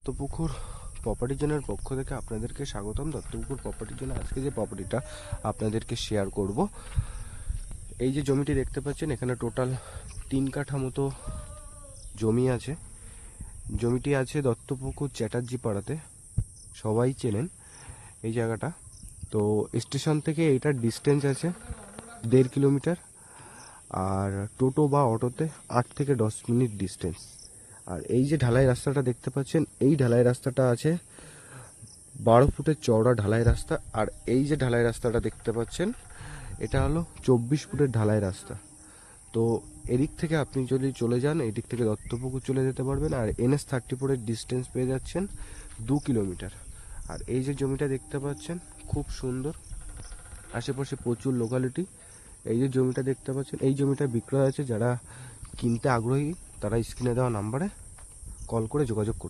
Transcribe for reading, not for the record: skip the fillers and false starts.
Duttapukur property জোনের পক্ষ থেকে আপনাদেরকে স্বাগতম। দত্তপুকুর প্রপার্টি জোনে আজকে যে প্রপার্টিটা আপনাদেরকে শেয়ার করব, এই যে জমিটি দেখতে পাচ্ছেন, এখানে টোটাল 3 কাঠা মতো জমি আছে। জমিটি আছে দত্তপুকুর চ্যাটার্জি পাড়াতে, সবাই চেনেন এই জায়গাটা। তো স্টেশন থেকে এইটার ডিস্টেন্স আছে 1.5 কিলোমিটার, আর টোটো বা অটোতে 8 থেকে 10 মিনিট ডিস্টেন্স। আর এই যে ঢালাই রাস্তাটা দেখতে পাচ্ছেন, এই ঢালাই রাস্তাটা আছে 12 ফুটের চওড়া ঢালাই রাস্তা। আর এই যে ঢালাই রাস্তাটা দেখতে পাচ্ছেন, এটা হলো 24 ফুটের ঢালাই রাস্তা। তো এদিক থেকে আপনি যদি চলে যান, এদিক থেকে দত্তপুকুর চলে যেতে পারবেন। আর NH-34 ডিস্টেন্স পেয়ে যাচ্ছেন 2 কিলোমিটার। আর এই যে জমিটা দেখতে পাচ্ছেন, খুব সুন্দর, আশেপাশে প্রচুর লোকালিটি। এই যে জমিটা দেখতে পাচ্ছেন, এই জমিটা বিক্রয় আছে। যারা কিনতে আগ্রহী তারা স্ক্রিনে দেওয়া নাম্বারে কল করে যোগাযোগ করুন।